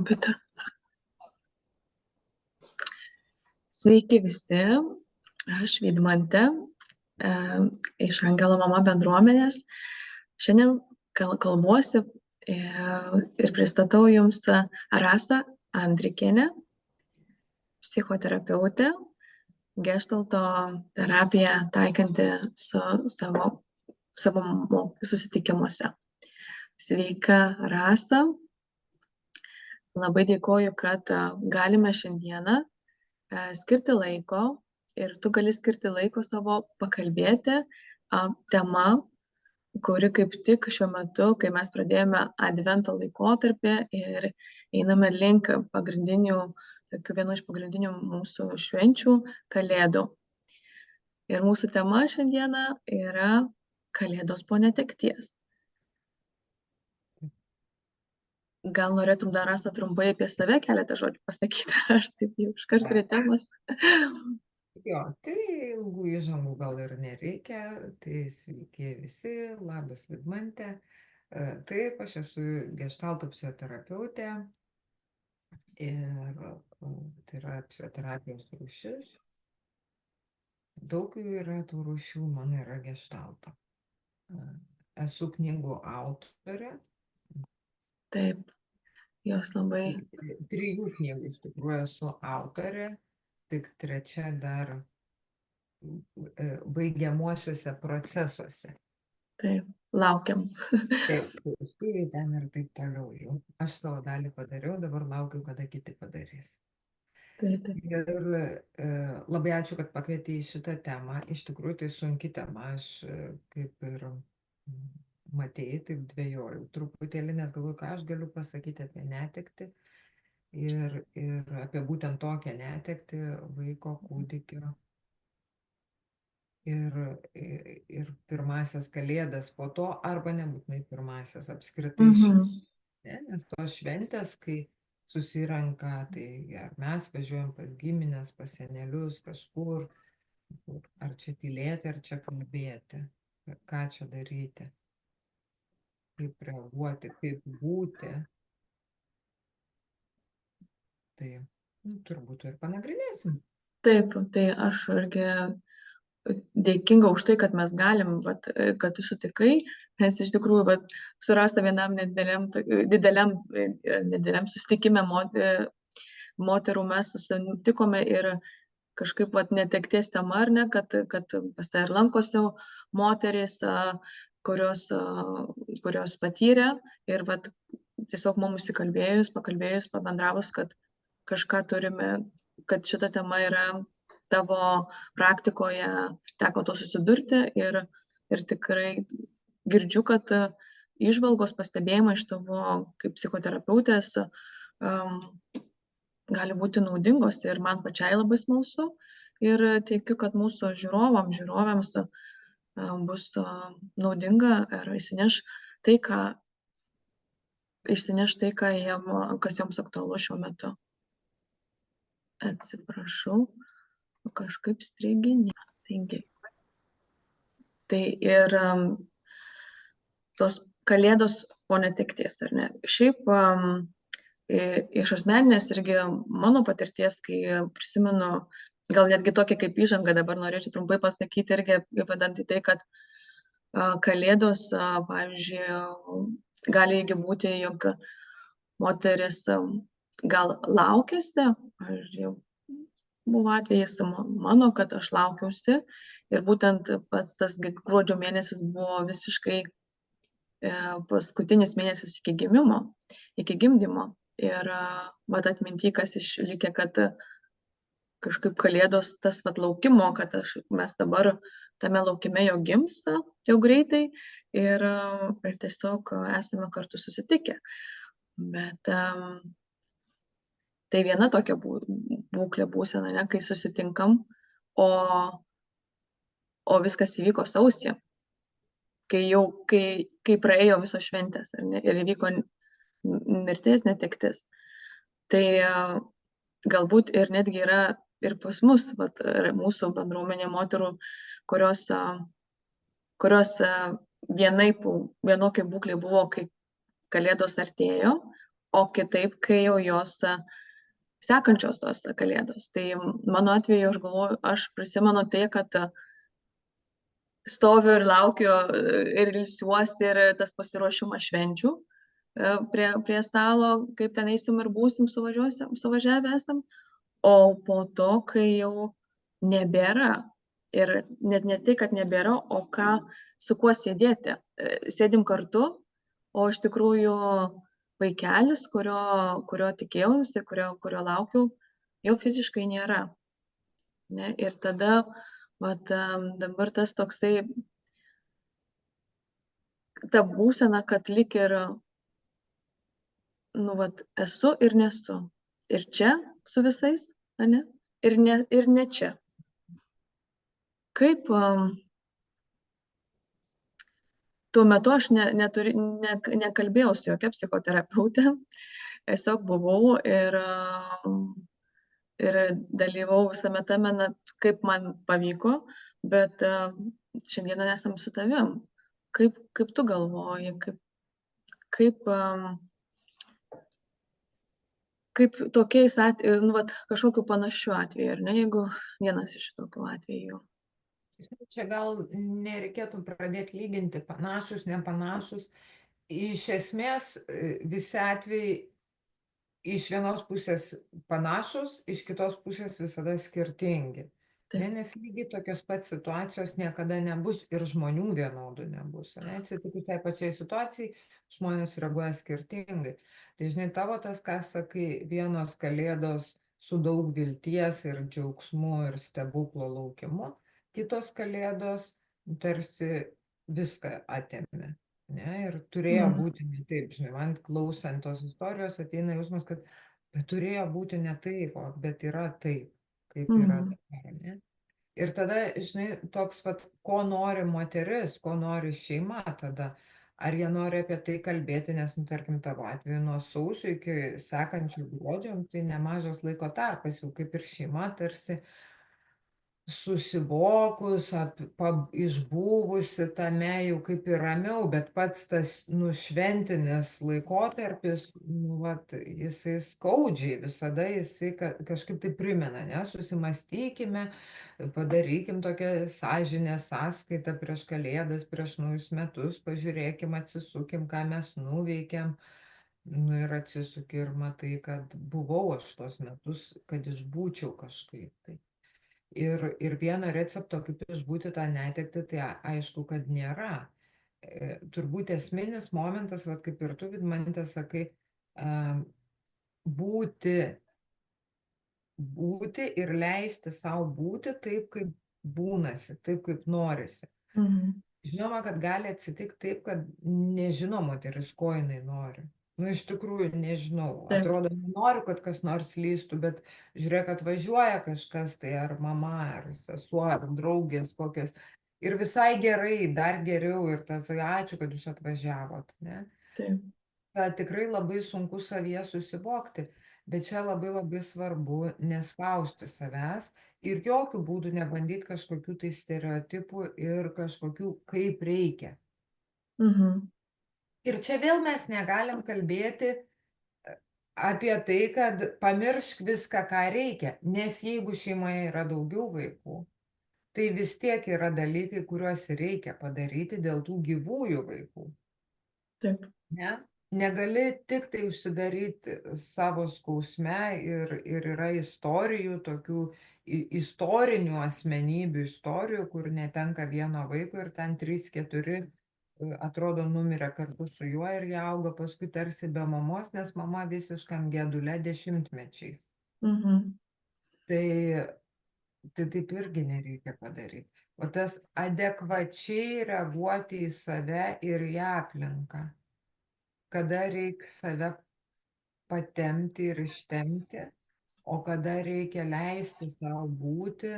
Kompiuterį. Sveiki visi, aš Vidmantė iš Angelo mama bendruomenės. Šiandien kalbuosi ir pristatau jums Rasą Andrikienę, psichoterapeutę, gestalto terapiją taikanti su savo susitikimuose. Sveika, Rasa. Labai dėkoju, kad galime šiandieną skirti laiko ir tu gali skirti laiko savo pakalbėti tema, kuri kaip tik šiuo metu, kai mes pradėjome advento laikotarpį ir einame link vienu iš pagrindinių mūsų švenčių Kalėdų. Ir mūsų tema šiandieną yra Kalėdos po netekties. Gal norėtum dar, Rasa, trumpai apie save keletą žodžių pasakyti, aš taip jau iškart prie temos. Jo, tai ilgų įžangų gal ir nereikia, tai sveiki visi, labas Vidmantė. Taip, aš esu gestalto psichoterapeutė ir tai yra psichoterapijos rūšis. Daug jų yra tų rūšių, man yra gestalto. Esu knygų autorė. Taip, jos labai... 3 knygų iš tikrųjų esu autorė, tik 3 dar baigiamuosiuose procesuose. Taip, laukiam. Taip, studijoje ten ir taip toliau jau. Aš savo dalį padariau, dabar laukiu, kada kiti padarys. Taip. Ir labai ačiū, kad pakvietei į šitą temą. Iš tikrųjų, tai sunki tema. Aš kaip ir matėjai, taip dvejojau truputėlį, nes galvoju, ką aš galiu pasakyti apie netektį ir apie būtent tokią netektį vaiko, kūdikio. Ir pirmasias Kalėdas po to, arba nebūtinai pirmasias apskritai nes tos šventės, kai susirenka, tai ar mes važiuojam pas giminės, pas senelius kažkur, ar čia tylėti, ar čia kalbėti, ką čia daryti, kaip reaguoti, kaip būti. Tai turbūt ir panagrinėsim. Taip, tai aš irgi dėkinga už tai, kad mes galim, kad tu sutikai, nes iš tikrųjų surasta vienam nedideliam susitikime moterų mes susitikome ir kažkaip netekties tema, ar ne, kad pas tai ir lankosi moterys, kurios patyrė ir tiesiog mums pakalbėjus, pabendravus, kad kažką turime, kad šita tema yra tavo praktikoje, teko to susidurti ir tikrai girdžiu, kad įžvalgos pastebėjimai iš tavo kaip psichoterapeutės gali būti naudingos ir man pačiai labai smalsu ir tikiu, kad mūsų žiūrovėms bus naudinga ir išsineš tai, kas joms aktualu šiuo metu. Atsiprašau, kažkaip streiginė. Tai ir tos Kalėdos po netekties, ar ne? Šiaip iš asmeninės irgi mano patirties, kai prisimenu, gal netgi tokia kaip įžanga, dabar norėčiau trumpai pasakyti irgi, įvedant į tai, kad Kalėdos, pavyzdžiui, gali irgi būti, jog moteris gal laukiasi, pavyzdžiui, buvo atvejis mano, kad aš laukiausi ir būtent pats tas gruodžio mėnesis buvo visiškai paskutinis mėnesis iki gimdymo. Ir atminty, kas išlikė, kad kažkaip Kalėdos tas laukimo, kad mes dabar tame laukime jau gims, jau greitai ir tiesiog esame kartu susitikę. Bet tai viena tokia būklė būsena, ne, kai susitinkam, o viskas įvyko sausį, kai praėjo visos šventės, ar ne, ir įvyko mirtis, netektis. Tai galbūt ir netgi yra ir pas mus, mūsų bendruomenė moterų, kurios vienokia būklė buvo, kai Kalėdos artėjo, o kitaip, kai jau jos sekančios tos kalėdos. Tai mano atveju aš galvoju, aš prisimenu tai, kad stoviu ir laukiu ir ilsiuosi ir tas pasiruošimas švenčių prie stalo, kaip ten eisim ir būsim, suvažiavę esam. O po to, kai jau nebėra, ir net ne tai, kad nebėra, o ką, su kuo sėdėti. Sėdim kartu, o iš tikrųjų vaikelis, kurio tikėjausi, kurio laukiau, jau fiziškai nėra. Ne? Ir tada vat, dabar tas toksai, ta būsena, kad lik ir, nu, vat, esu ir nesu. Ir čia su visais, ane? Ir ne čia. Kaip tuo metu aš nekalbėjau su jokia psichoterapeute, tiesiog buvau ir dalyvavau visame tame, kaip man pavyko, bet šiandieną esam su tavim. Kaip tu galvoji, kaip tokiais atvejais, nu, vat, kažkokiu panašiu atveju, ar ne, jeigu vienas iš tokių atvejų. Čia gal nereikėtų pradėti lyginti panašus, nepanašus. Iš esmės visi atvejai iš vienos pusės panašus, iš kitos pusės visada skirtingi. Ne, nes lygiai tokios pat situacijos niekada nebus ir žmonių vienodų nebus. Ne? Atsitikus tai pačiai situacijai, žmonės reaguoja skirtingai. Tai žinai, tavo tas, ką sakai, vienos kalėdos su daug vilties ir džiaugsmu ir stebuklo laukimu, kitos kalėdos tarsi viską atėmė. Ne? Ir turėjo būti ne taip, žinai, man klausant tos istorijos ateina jausmas, kad bet turėjo būti ne taip, bet yra taip, kaip yra dabar. Ne? Ir tada, žinai, toks, vat, ko nori moteris, ko nori šeima tada, ar jie nori apie tai kalbėti, nes, nu, tarkim, tavo atveju nuo sausio iki sekančio gruodžio, tai nemažas laiko tarpas, jau kaip ir šeima tarsi susivokus, išbuvusi tame jau kaip ir ramiau, bet pats tas nušventinis laikotarpis, nu, vat, jisai skaudžiai, visada jisai kažkaip tai primena, ne, susimastykime, padarykim tokią sąžinės sąskaitą prieš kalėdas, prieš naujus metus, pažiūrėkim, atsisukim, ką mes nuveikėm. Nu ir atsisuki ir matai, kad buvau aš tos metus, kad išbūčiau kažkaip tai. Ir vieno recepto, kaip išbūti tą netektį, tai aišku, kad nėra. Turbūt esminis momentas, vat, kaip ir tu, Vidmantė, sakai, būti ir leisti savo būti taip, kaip būnasi, taip, kaip norisi. Žinoma, kad gali atsitikti taip, kad nežino moteris, ko jinai nori. Nu, iš tikrųjų, nežinau. Atrodo, nenoriu, kad kas nors lystų, bet žiūrėk, atvažiuoja kažkas, tai ar mama, ar sesuo, ar draugės kokios. Ir visai gerai, dar geriau, ir tas, ačiū, kad jūs atvažiavot. Ne? Taip. Ta tikrai labai sunku savyje susivokti, bet čia labai labai svarbu nespausti savęs ir jokių būdų nebandyti kažkokių tai stereotipų ir kažkokių kaip reikia. Ir čia vėl mes negalim kalbėti apie tai, kad pamiršk viską, ką reikia, nes jeigu šeimoje yra daugiau vaikų, tai vis tiek yra dalykai, kuriuos reikia padaryti dėl tų gyvųjų vaikų. Taip. Ne? Negali tik tai užsidaryti savo skausme ir yra istorijų, tokių istorinių asmenybių istorijų, kur netenka vieno vaiko ir ten 3-4 atrodo numirė kartu su juo ir jie auga paskui tarsi be mamos, nes mama visiškam gedule 10-mečiais. Tai taip irgi nereikia padaryti. O tas adekvačiai reaguoti į save ir į aplinką. Kada reikia save patemti ir ištemti, o kada reikia leisti savo būti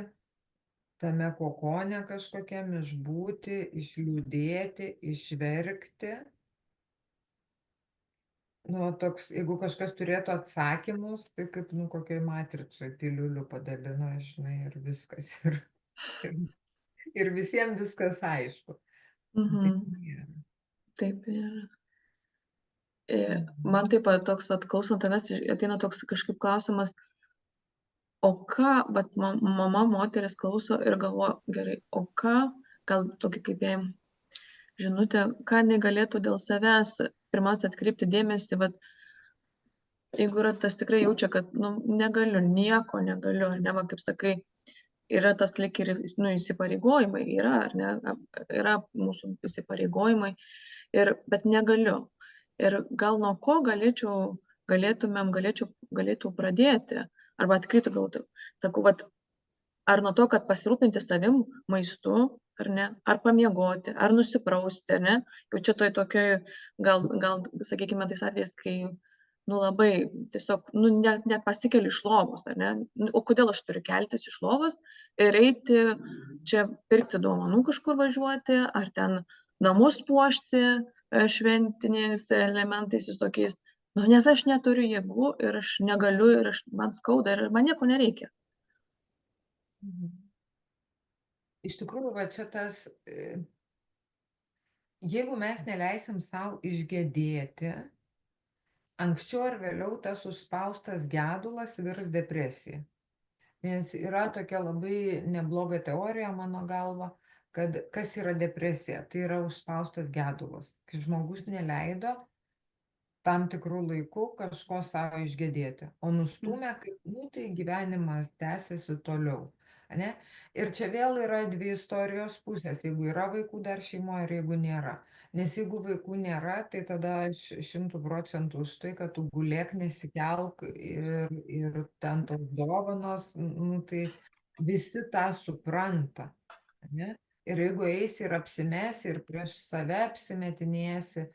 tame kokone kažkokiam, išbūti, išliūdėti, išverkti. Nu, toks, jeigu kažkas turėtų atsakymus, tai kaip, nu, kokioj matricoj piliulių padalino, žinai, ir viskas. Ir visiems viskas aišku. Taip nėra. Taip nėra. Man taip pat toks, vat, klausant tavęs, ateina toks kažkaip klausimas, o ką, vat, mama moteris klauso ir galvoja, gerai, o ką, gal tokį kaip jai žinutė, ką negalėtų dėl savęs, pirmiausia, atkreipti dėmesį, vat, jeigu yra tas tikrai jaučia, kad, nu, negaliu, nieko negaliu, ar ne, va, kaip sakai, yra tas lik ir, nu, įsipareigojimai, yra, ar ne, yra mūsų įsipareigojimai, bet negaliu. Ir gal nuo ko galėčiau pradėti, arba atkreipti galvoju, sakau, vat, ar nuo to, kad pasirūpinti savim, maistu, ar ne, ar pamiegoti, ar nusiprausti, ar ne, jau čia toj tokioj, gal, sakykime, tais atvejais, kai, nu, labai tiesiog, nu, nepasikeli iš lovos, ar ne, o kodėl aš turiu keltis iš lovos ir eiti čia pirkti dovanų kažkur važiuoti, ar ten namus puošti šventiniais elementais visokiais, nu, nes aš neturiu jėgų ir aš negaliu ir man skauda ir man nieko nereikia. Iš tikrųjų, va čia tas, jeigu mes neleisim savo išgedėti, anksčiau ar vėliau tas užspaustas gedulas virs depresija. Nes yra tokia labai nebloga teorija, mano galva, kad kas yra depresija, tai yra užspaustas gedulas, kai žmogus neleido tam tikrų laikų kažko savo išgedėti, o nustumė, kaip, nu, tai gyvenimas tęsiasi toliau. Ne? Ir čia vėl yra dvi istorijos pusės, jeigu yra vaikų dar šeimoje ir jeigu nėra. Nes jeigu vaikų nėra, tai tada aš 100% už tai, kad tu gulėk, nesikelk ir ten tos dovanos, nu, tai visi tą supranta. Ne? Ir jeigu eisi ir apsimesi ir prieš save apsimetinėsi,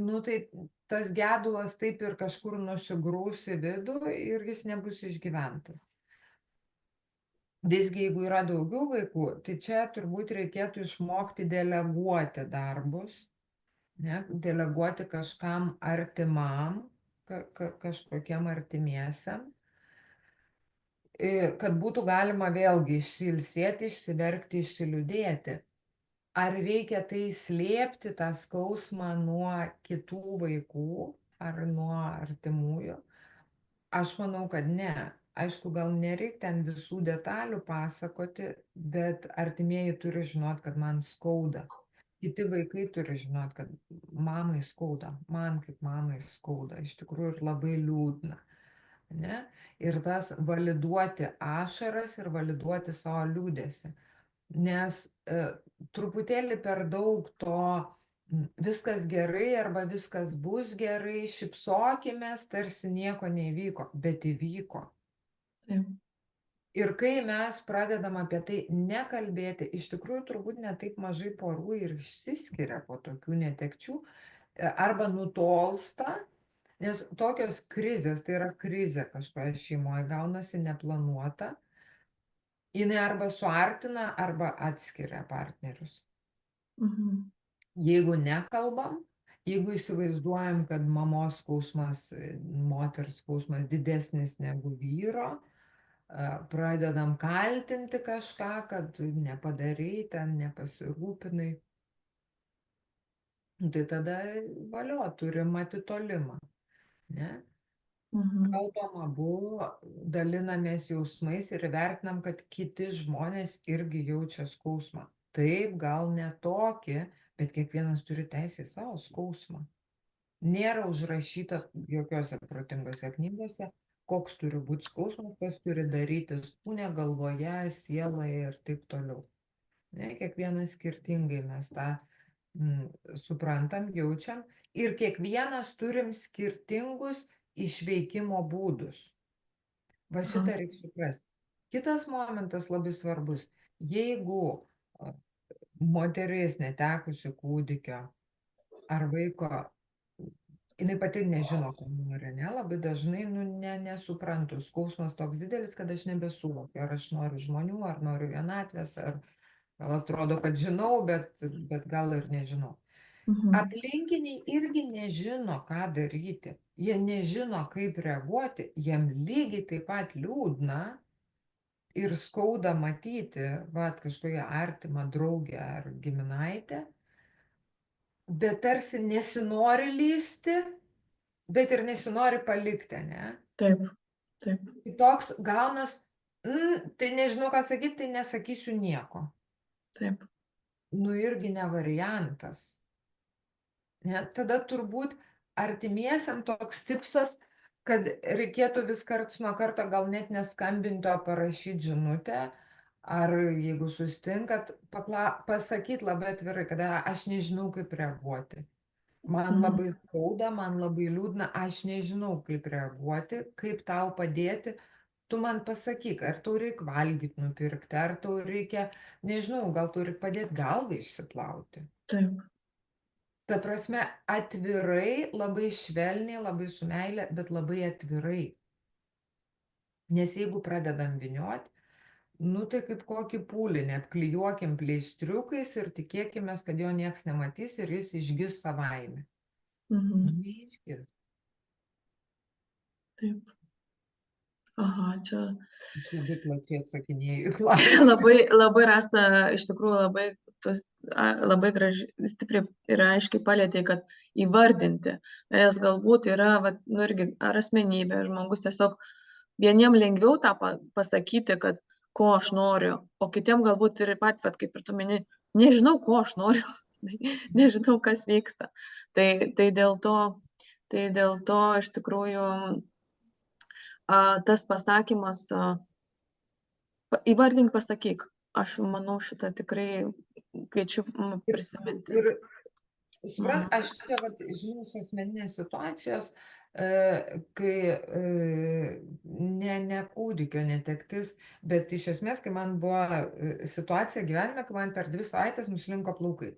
nu, tai tas gedulas taip ir kažkur nusigrūs į vidų ir jis nebus išgyventas. Visgi, jeigu yra daugiau vaikų, tai čia turbūt reikėtų išmokti deleguoti darbus, ne? Deleguoti kažkam artimam, kažkokiem artimiesiam, kad būtų galima vėlgi išsiilsėti, išsiverkti, išsiliūdėti. Ar reikia tai slėpti, tą skausmą nuo kitų vaikų ar nuo artimųjų? Aš manau, kad ne. Aišku, gal nereikia ten visų detalių pasakoti, bet artimieji turi žinot, kad man skauda. Kiti vaikai turi žinot, kad mamai skauda, man kaip mamai skauda. Iš tikrųjų ir labai liūdna. Ne? Ir tas validuoti ašaras ir validuoti savo liūdėsi. Nes truputėlį per daug to viskas gerai arba viskas bus gerai, šypsokimės, tarsi nieko neįvyko, bet įvyko. Taip. Ir kai mes pradedam apie tai nekalbėti, iš tikrųjų turbūt netaip mažai porų ir išsiskiria po tokių netekčių arba nutolsta, nes tokios krizės, tai yra krizė kažkoje šeimoje, gaunasi neplanuota, jinai arba suartina, arba atskiria partnerius. Jeigu nekalbam, jeigu įsivaizduojam, kad mamos skausmas, moters skausmas didesnis negu vyro, pradedam kaltinti kažką, kad nepadarai, ten nepasirūpinai, tai tada valio, turim atitolimą. Ne? Kalbam abu, dalinamės jausmais ir vertinam, kad kiti žmonės irgi jaučia skausmą. Taip, gal ne tokį, bet kiekvienas turi teisę į savo skausmą. Nėra užrašyta jokiose protingose knygose, koks turi būti skausmas, kas turi darytis kūne, galvoje, sieloje ir taip toliau. Ne, kiekvienas skirtingai mes tą suprantam, jaučiam ir kiekvienas turim skirtingus išveikimo būdus. Va šitą reikia suprasti. Kitas momentas labai svarbus. Jeigu moteris netekusi kūdikio ar vaiko, jinai pati nežino, ko nori, ne? Labai dažnai nesuprantu. Skausmas toks didelis, kad aš nebesuvokiu, ar aš noriu žmonių, ar noriu vienatvės, ar gal atrodo, kad žinau, bet gal ir nežinau. Aplinkiniai irgi nežino, ką daryti. Jie nežino, kaip reaguoti. Jiem lygiai taip pat liūdna ir skauda matyti, kažkokią artimą draugę ar giminaitę, bet tarsi nesinori lysti, bet ir nesinori palikti, ne? Taip, taip. Tai toks gaunas, tai nežinau, ką sakyti, tai nesakysiu nieko. Taip. Nu irgi ne variantas. Ne? Tada turbūt artimiesiam toks tipsas, kad reikėtų vis karts nuo karto gal net neskambinti, o parašyti žinutę, ar jeigu sustinkat, pasakyti labai atvirai, kad aš nežinau, kaip reaguoti. Man labai skauda, man labai liūdna, aš nežinau, kaip reaguoti, kaip tau padėti. Tu man pasakyk, ar tau reikia valgyti nupirkti, ar tau reikia, nežinau, gal tau reikia padėti galvą išsiplauti. Taip. Ta prasme, atvirai, labai švelniai, labai su meile, bet labai atvirai. Nes jeigu pradedam vynioti, nu tai kaip kokį pūlinį, apklijuokim pleistriukais ir tikėkime, kad jo nieks nematys ir jis išgis savaime. Nu, neišgis. Taip. Aha, čia. Aš labai plačiai atsakinėju į klausimą. Labai Rasa, iš tikrųjų labai gražiai, stipriai ir aiškiai palėtė, kad įvardinti, nes galbūt yra, nu irgi, ar asmenybė, žmogus tiesiog vieniem lengviau tą pasakyti, kad ko aš noriu, o kitiem galbūt ir pat, kaip ir tu mini, nežinau, ko aš noriu, nežinau, kas vyksta. Tai dėl to iš tikrųjų tas pasakymas, įvardink, pasakyk. Aš manau, šitą tikrai kviečiu prisiminti. Ir suprant, aš čia žinau iš asmeninės situacijos, kai ne kūdikio netektis, bet iš esmės, kai man buvo situacija gyvenime, kai man per 2 savaitės nuslinko plaukai.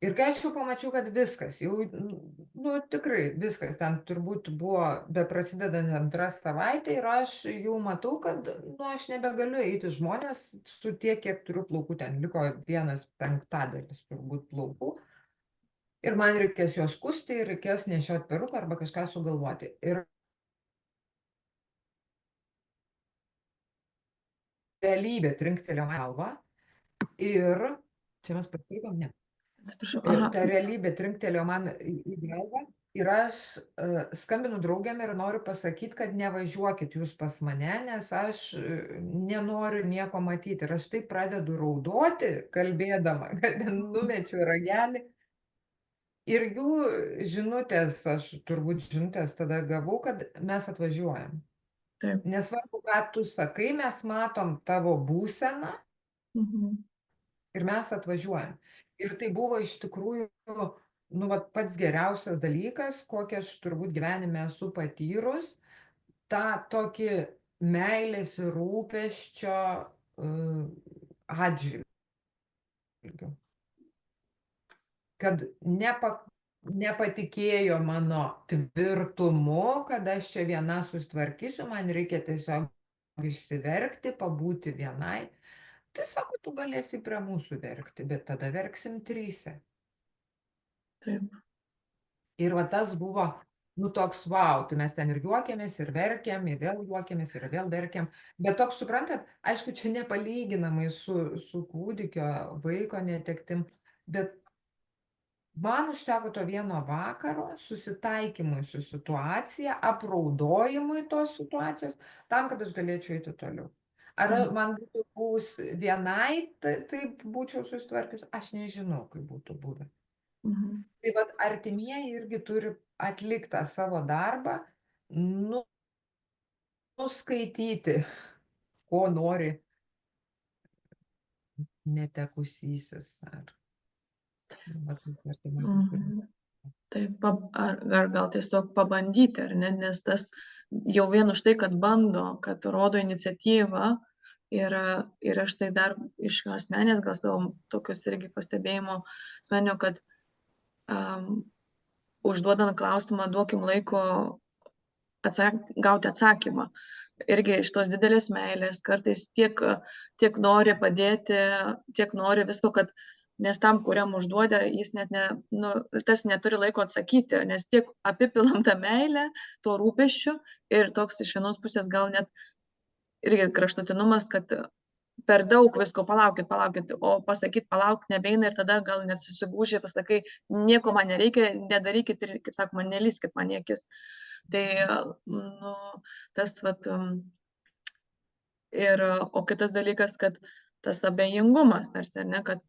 Ir kai aš jau pamačiau, kad viskas, jau, nu tikrai viskas, ten turbūt buvo beprasidedant 2 savaitė ir aš jau matau, kad, nu, aš nebegaliu eiti žmonės su tiek, kiek turiu plaukų, ten liko 1/5 turbūt plaukų. Ir man reikės juos skusti ir reikės nešioti peruką arba kažką sugalvoti. Ir realybė trinktelėjo galvą ir, čia mes pastrigom, ne. Atsiprašau, Ta realybė trinktelėjo man į galvą ir aš skambinu draugėm ir noriu pasakyti, kad nevažiuokit jūs pas mane, nes aš nenoriu nieko matyti. Ir aš taip pradedu raudoti, kalbėdama, kad numečiau ragelį. Ir jų žinutės, aš turbūt žinutės tada gavau, kad mes atvažiuojam. Taip. Nesvarbu, ką tu sakai, mes matom tavo būseną ir mes atvažiuojam. Ir tai buvo iš tikrųjų, nu, pats geriausias dalykas, kokį aš turbūt gyvenime esu patyrus, tą tokį meilės ir rūpesčio atžvilgiu. Kad nepatikėjo mano tvirtumu, kad aš čia viena susitvarkysiu, man reikia tiesiog išsiverkti, pabūti vienai. Tai sako, tu galėsi prie mūsų verkti, bet tada verksim 3. Taip. Ir tas buvo, nu, toks wow, tai mes ten ir juokėmės, ir verkėm, ir vėl juokėmės, ir vėl verkėm. Bet toks, suprantat, aišku, čia nepalyginamai su kūdikio vaiko netektim, bet man užteko to vieno vakaro susitaikymui su situacija, apraudojimui tos situacijos, tam, kad aš galėčiau eiti toliau. Ar man būtų buvus vienai, taip būčiau susitvarkius, aš nežinau, kaip būtų buvę. Tai artimieji irgi turi atlikti tą savo darbą, nuskaityti, ko nori netekusysis. Taip, ar gal tiesiog pabandyti, ar ne, nes tas jau vien už tai, kad bando, kad rodo iniciatyvą ir aš tai dar iš asmenės gal savo tokius irgi pastebėjimo asmenio, kad užduodant klausimą duokim laiko gauti atsakymą. Irgi iš tos didelės meilės kartais tiek nori padėti, tiek nori visko, kad nes tam, kuriam užduoda, jis net tarsi neturi laiko atsakyti, nes tiek apipilam tą meilę, to rūpesčių ir toks iš vienos pusės gal net irgi kraštutinumas, kad per daug visko, palaukit, o pasakyti palauk nebeina ir tada gal net susigūžė, pasakai, nieko man nereikia, nedarykit ir, kaip sakoma, nelyskit man į akis. Tai, nu, tas, vat, ir, o kitas dalykas, kad tas abejingumas, tarsi, ne, kad,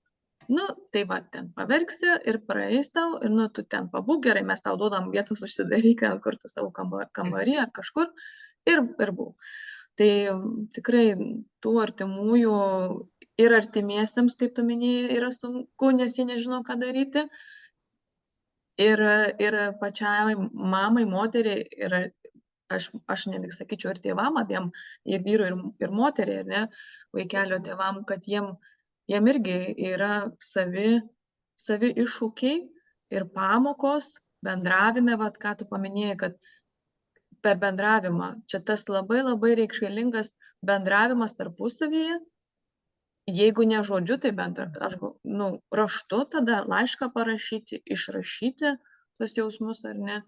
nu, tai va, ten paverksi ir praeis tau, ir, nu, tu ten pabūk gerai, mes tau duodam vietos užsidaryk kur tu savo kambarį ar kažkur ir būk. Tai tikrai tų artimųjų ir artimiesiems, kaip tu minėjai, yra sunku, nes jie nežino, ką daryti. Ir pačiai mamai, moteriai, ir aš netgi sakyčiau ir tėvam abiem, ir vyrui, ir moteriai, ne, vaikelio tėvam, kad jiem irgi yra savi iššūkiai ir pamokos bendravime, vat, ką tu paminėjai, kad per bendravimą. Čia tas labai labai reikšmingas bendravimas tarpusavyje. Jeigu ne žodžiu, tai bent nu, raštu tada laišką parašyti, išrašyti tos jausmus ar ne.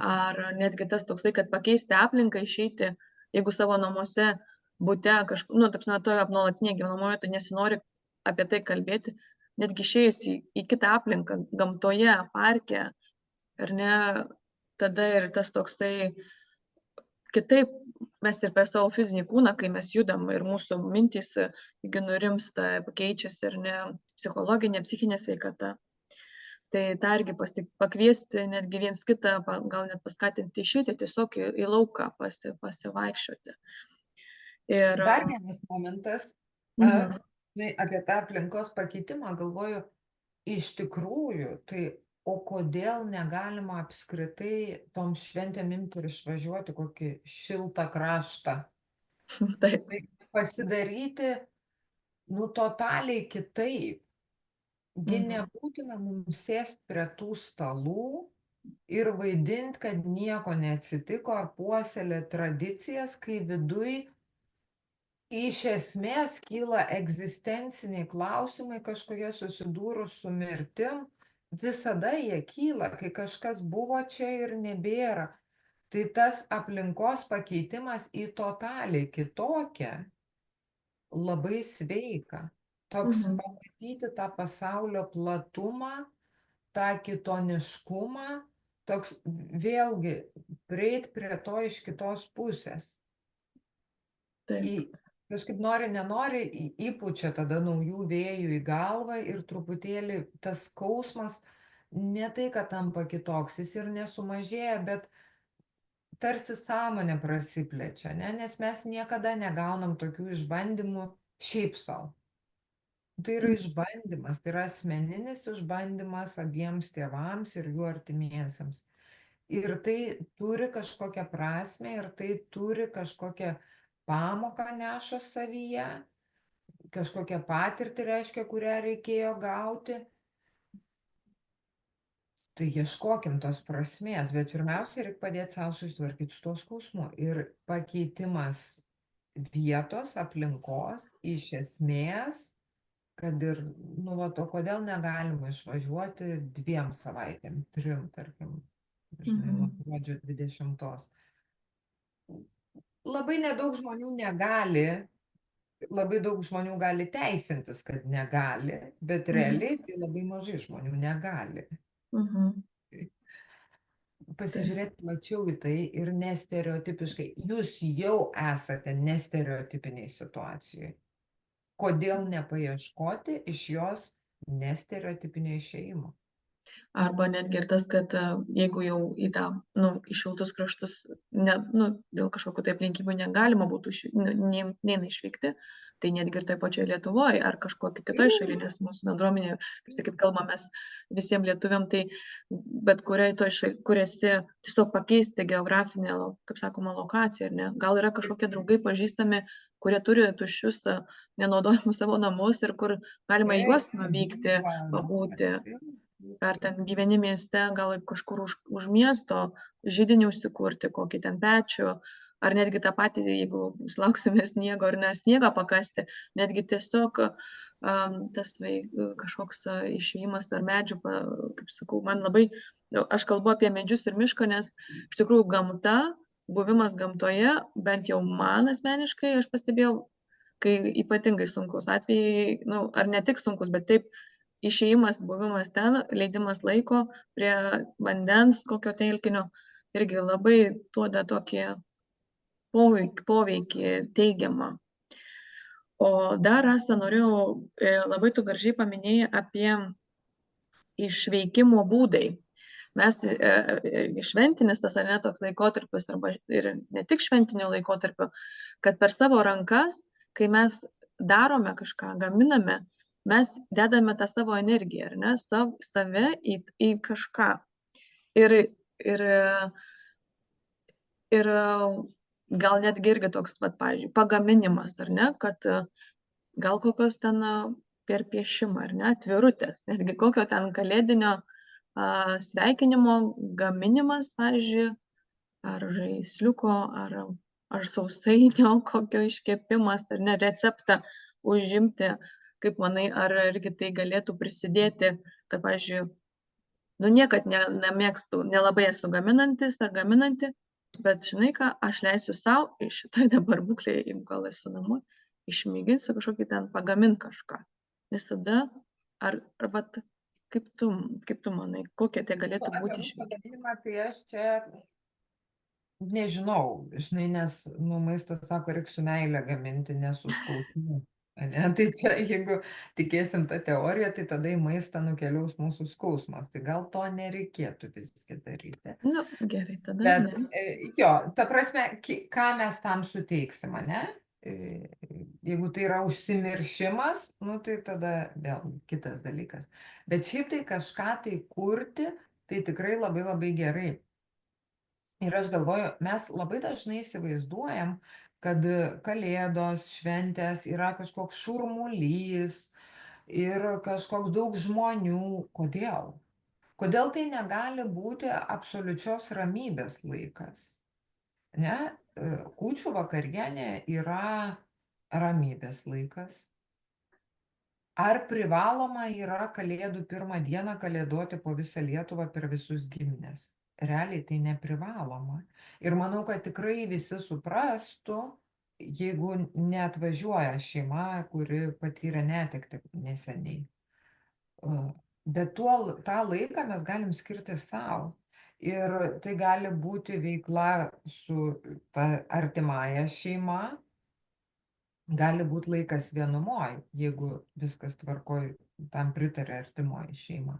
Ar netgi tas toksai, kad pakeisti aplinką, išeiti, jeigu savo namuose, bute, nu, tapsime, toje nuolatinėje gyvenamoje, tu nesinori apie tai kalbėti, netgi išėjus į kitą aplinką, gamtoje, parke, ar ne, tada ir tas toksai kitaip mes ir per savo fizinį kūną, kai mes judam ir mūsų mintys irgi nurimsta, keičiasi ir ne psichologinė, psichinė sveikata. Tai tą irgi pakviesti netgi viens kitą, gal net paskatinti išeiti tiesiog į lauką pasivaikščioti. Ir dar vienas momentas, apie tą aplinkos pakeitimą galvoju, iš tikrųjų, tai o kodėl negalima apskritai tom šventėm imti ir išvažiuoti kokį šiltą kraštą? taip. Tai pasidaryti, nu, totaliai kitaip. Gi nebūtina mums sėsti prie tų stalų ir vaidinti, kad nieko neatsitiko, ar puoselėti tradicijas, kai viduj iš esmės kyla egzistenciniai klausimai kažkokie susidūrus su mirtim. Visada jie kyla, kai kažkas buvo čia ir nebėra. Tai tas aplinkos pakeitimas į totaliai kitokią labai sveika. Toks pamatyti tą pasaulio platumą, tą kitoniškumą, toks vėlgi prieit prie to iš kitos pusės. Kažkaip nori, nenori, įpučia tada naujų vėjų į galvą ir truputėlį tas skausmas ne tai, kad tampa kitoks, jis ir nesumažėja, bet tarsi sąmonė prasiplečia, ne? Nes mes niekada negaunam tokių išbandymų šiaip savo. Tai yra išbandymas, tai yra asmeninis išbandymas abiems tėvams ir jų artimiesiems. Ir tai turi kažkokią prasmę ir tai turi kažkokią pamoką neša savyje, kažkokią patirtį reiškia, kurią reikėjo gauti. Tai ieškokim tos prasmės, bet pirmiausia, reikia padėti savo susitvarkyti su tuo skausmu. Ir pakeitimas vietos, aplinkos, iš esmės, kad ir, nu, va, o kodėl negalima išvažiuoti 2 savaitėm, 3, tarkim, žinai, nuo gruodžio 20. Labai nedaug žmonių negali, labai daug žmonių gali teisintis, kad negali, bet realiai tai labai mažai žmonių negali. Pasižiūrėti plačiau į tai ir nestereotipiškai. Jūs jau esate nestereotipiniai situacijai. Kodėl nepaieškoti iš jos nestereotipinio išėjimo? Arba netgi ir tas, kad jeigu jau į tą, nu, į šiltus kraštus, nu, dėl kažkokių tai aplinkybių negalima būtų neina išvykti, tai netgi ir toj pačioj Lietuvoje ar kažkokioj kitoj šalyje, nes mūsų bendruomenė, kaip sakyt, kalbamės visiems lietuviam, tai bet kuriai toj šalyje, kur esi, tiesiog pakeisti geografinę, kaip sakoma, lokaciją, ar ne? Gal yra kažkokie draugai pažįstami, kurie turi tuščius, nenaudojamus savo namus ir kur galima juos nuvykti, pabūti. Ar ten gyveni mieste, gal kažkur už miesto židinį užsikurti, kokį ten pečių, ar netgi tą patį, jeigu sulauksime sniego ar ne, sniegą pakasti, netgi tiesiog tas kažkoks išėjimas ar medžių, kaip sakau, man labai, aš kalbu apie medžius ir mišką, nes iš tikrųjų gamta, buvimas gamtoje, bent jau man asmeniškai, aš pastebėjau, kai ypatingai sunkus atvejai, nu, ar ne tik sunkus, bet taip išėjimas, buvimas ten, leidimas laiko prie vandens kokio telkinio irgi labai duoda tokį poveikį teigiamą. O dar, Rasa, norėjau, labai tu gražiai paminėjai apie išveikimo būdai. Mes šventinis tas ar ne toks laikotarpis, arba ir ne tik šventinio laikotarpio, kad per savo rankas, kai mes darome kažką, gaminame, mes dedame tą savo energiją, ar ne, save į kažką. Ir gal netgi irgi toks, vat, pavyzdžiui, pagaminimas, ar ne, kad gal kokios ten per piešimą, ar ne, atvirutės, netgi kokio ten kalėdinio sveikinimo gaminimas, pavyzdžiui, ar žaisliuko, ar sausainio kokio iškepimas, ar ne, receptą užimti, kaip manai, ar irgi tai galėtų prisidėti, kad, pavyzdžiui, nu niekad nemėgstu, nelabai esu gaminantis ar gaminanti, bet žinai ką, aš leisiu sau šitoj dabar būklėje, jeigu gal esu namu, išmėginsiu kažkokį ten pagamint kažką. Nes tada, vat, kaip tu manai, kokie tai galėtų būti išmėginimą, tai aš čia nežinau, žinai, nes, nu, maistas sako, reikia su meilė gaminti, ne su skausmu. Ne? Tai čia, jeigu tikėsim tą teoriją, tai tada į maistą nukeliaus mūsų skausmas. Tai gal to nereikėtų visgi daryti. Nu, gerai, tada Bet, ne. Jo, ta prasme, ką mes tam suteiksim, ne? Jeigu tai yra užsimiršimas, nu, tai tada vėl kitas dalykas. Bet šiaip tai kažką tai kurti, tai tikrai labai labai gerai. Ir aš galvoju, mes labai dažnai įsivaizduojam, kad kalėdos, šventės yra kažkoks šurmulys ir kažkoks daug žmonių. Kodėl? Kodėl tai negali būti absoliučios ramybės laikas? Ne? Kūčių vakarienė yra ramybės laikas. Ar privaloma yra kalėdų pirmą dieną kalėdoti po visą Lietuvą per visus gimines? Realiai tai neprivaloma. Ir manau, kad tikrai visi suprastų, jeigu neatvažiuoja šeima, kuri patyrė netektį neseniai. Bet tą laiką mes galim skirti savo. Ir tai gali būti veikla su ta artimąja šeima, gali būti laikas vienumoj, jeigu viskas tvarkoj, tam pritarė artimoji šeima.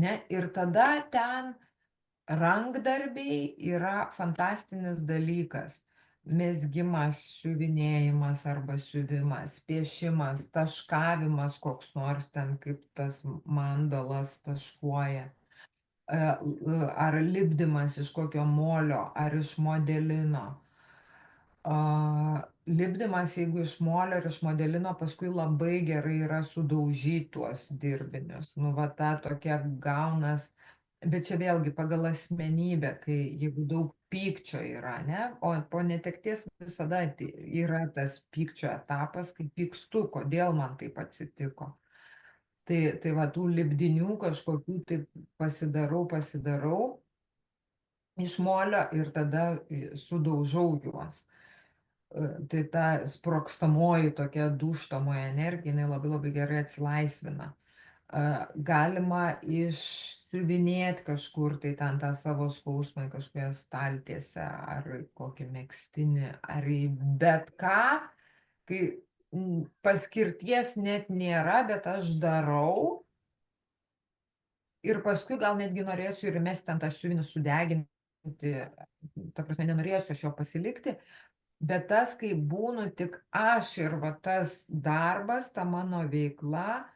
Ne? Ir tada ten rankdarbiai yra fantastinis dalykas. Mezgimas, siuvinėjimas arba siuvimas, piešimas, taškavimas koks nors ten, kaip tas mandalas taškuoja. Ar lipdymas iš kokio molio, ar iš modelino. Lipdymas, jeigu iš molio ir iš modelino, paskui labai gerai yra sudaužyti tuos dirbinius. Nu, va, ta tokia gaunas, bet čia vėlgi pagal asmenybę, kai jeigu daug pykčio yra, ne? O po netekties visada yra tas pykčio etapas, kai pykstu, kodėl man taip atsitiko. Tai va, tų lipdinių kažkokių taip pasidarau iš molio ir tada sudaužau juos. Tai ta sprogstamoji tokia dūžtamoji energija, jinai labai labai gerai atsilaisvina. Galima išsiuvinėti kažkur tai ten tą savo skausmą kažkoje staltiese ar kokį megztinį ar į bet ką, kai paskirties net nėra, bet aš darau ir paskui gal netgi norėsiu ir mesti ten tą siuvinį sudeginti, ta prasme, nenorėsiu aš jo pasilikti. Bet tas, kai būnu tik aš ir va tas darbas, ta mano veikla,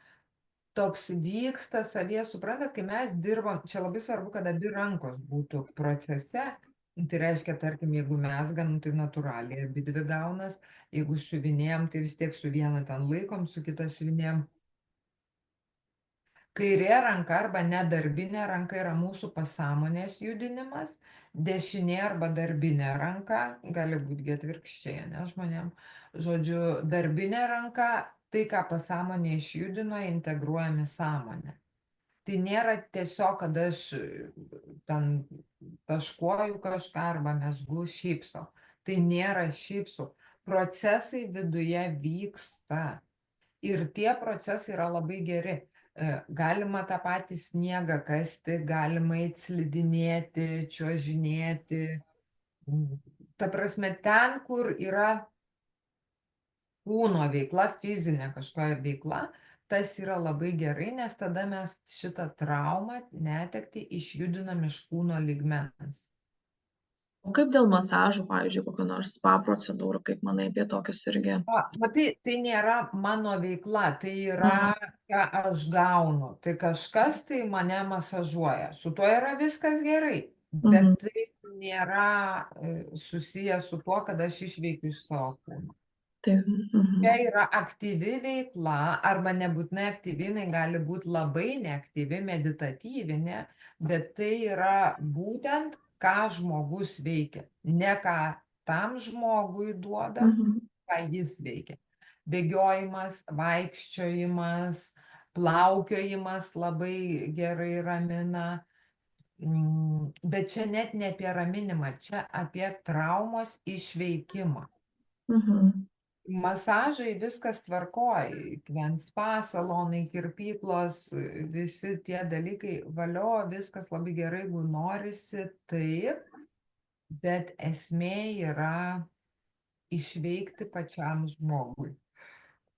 toks vyksta savyje, suprantat, kai mes dirbam, čia labai svarbu, kad abi rankos būtų procese. Tai reiškia, tarkim, jeigu mezgam, tai natūraliai abi dvi gaunas, jeigu siuvinėjam, tai vis tiek su viena ten laikom, su kita siuvinėjam. Kairė ranka arba nedarbinė ranka yra mūsų pasąmonės judinimas, dešinė arba darbinė ranka, gali būti atvirkščiai, ne žmonėm. Žodžiu, darbinė ranka, tai ką pasąmonė išjudino, integruojam į sąmonę. Tai nėra tiesiog, kad aš ten taškuoju kažką arba mezgu šypso. Tai nėra šypso. procesai viduje vyksta. Ir tie procesai yra labai geri. Galima tą patį sniegą kasti, galima eit slidinėti, čiuožinėti. Ta prasme, ten, kur yra kūno veikla, fizinė kažkokia veikla, tas yra labai gerai, nes tada mes šitą traumą, netektį išjudinam iš kūno lygmens. O kaip dėl masažų, pavyzdžiui, kokio nors spa procedūrų, kaip manai apie tokius irgi? Matai, tai nėra mano veikla, tai yra, ką aš gaunu. Tai kažkas tai mane masažuoja. Su tuo yra viskas gerai, bet tai nėra susiję su tuo, kad aš išveikiu iš savo kūno. Tai, Čia yra aktyvi veikla, arba nebūtinai aktyvi, jinai gali būti labai neaktyvi, meditatyvinė, bet tai yra būtent, ką žmogus veikia, ne ką tam žmogui duodam, ką jis veikia. Bėgiojimas, vaikščiojimas, plaukiojimas labai gerai ramina, bet čia net ne apie raminimą, čia apie traumos išveikimą. Masažai viskas tvarkoj, ten spa salonai, kirpyklos, visi tie dalykai valio, viskas labai gerai, jeigu norisi, taip, bet esmė yra išveikti pačiam žmogui.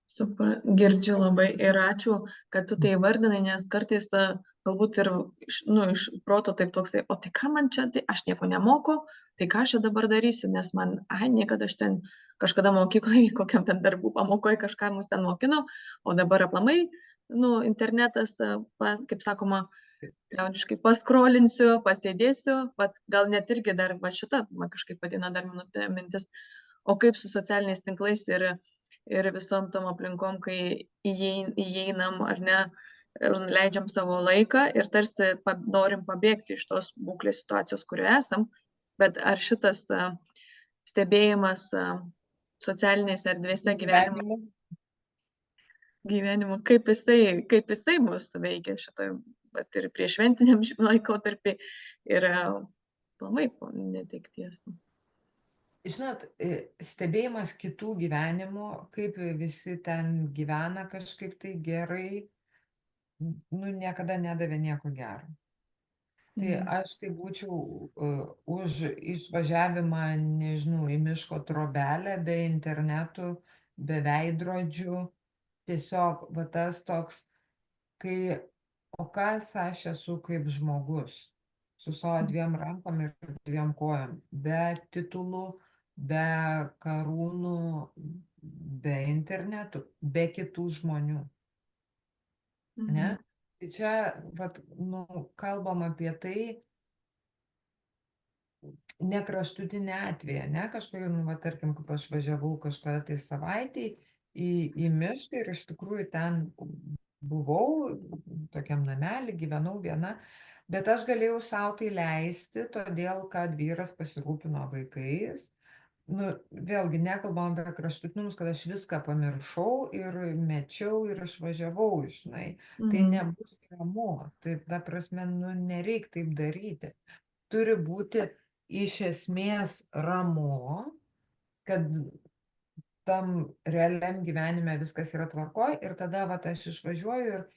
Super, girdžiu labai ir ačiū, kad tu tai vardinai, nes kartais galbūt ir iš proto taip toksai, o tai ką man čia, tai aš nieko nemoku, tai ką aš čia dabar darysiu, nes man, niekada aš ten kažkada mokykloje, kokiam ten darbų pamokoje kažką mus ten mokino, o dabar aplamai, internetas, kaip sakoma, liaudiškai paskrolinsiu, pasėdėsiu, gal net irgi dar šita, man kažkaip padina dar minutė mintis, o kaip su socialiniais tinklais ir visom tom aplinkom, kai įeinam ar ne, leidžiam savo laiką ir tarsi norim pabėgti iš tos būklės situacijos, kurioje esam, bet ar šitas stebėjimas socialinėse erdvėse gyvenimu, kaip jisai mus veikia šitoj, ir prieš šventiniam laikotarpį ir aplamai po netekties. Žinot, stebėjimas kitų gyvenimų, kaip visi ten gyvena kažkaip tai gerai, niekada nedavė nieko gero. Tai aš tai būčiau už išvažiavimą, nežinau, į miško trobelę, be internetų, be veidrodžių, tiesiog va tas toks, kai, o kas aš esu kaip žmogus, su savo 2 rankom ir 2 kojom, be titulų, be karūnų, be internetų, be kitų žmonių. Ne? Tai čia, vat, kalbam apie tai, ne kraštutinį atvejį, ne kažkokį, tarkim, kaip aš važiavau kažkada tai savaitėj į mišką ir iš tikrųjų ten buvau, tokiam namelį, gyvenau viena, bet aš galėjau sau tai leisti, todėl kad vyras pasirūpino vaikais. Vėlgi nekalbam apie kraštutinumus, kad aš viską pamiršau ir mečiau ir išvažiavau, žinai. Tai nebus ramu, tai ta prasme, nereik taip daryti. Turi būti iš esmės ramu, kad tam realiam gyvenime viskas yra tvarkoj ir tada aš išvažiuoju ir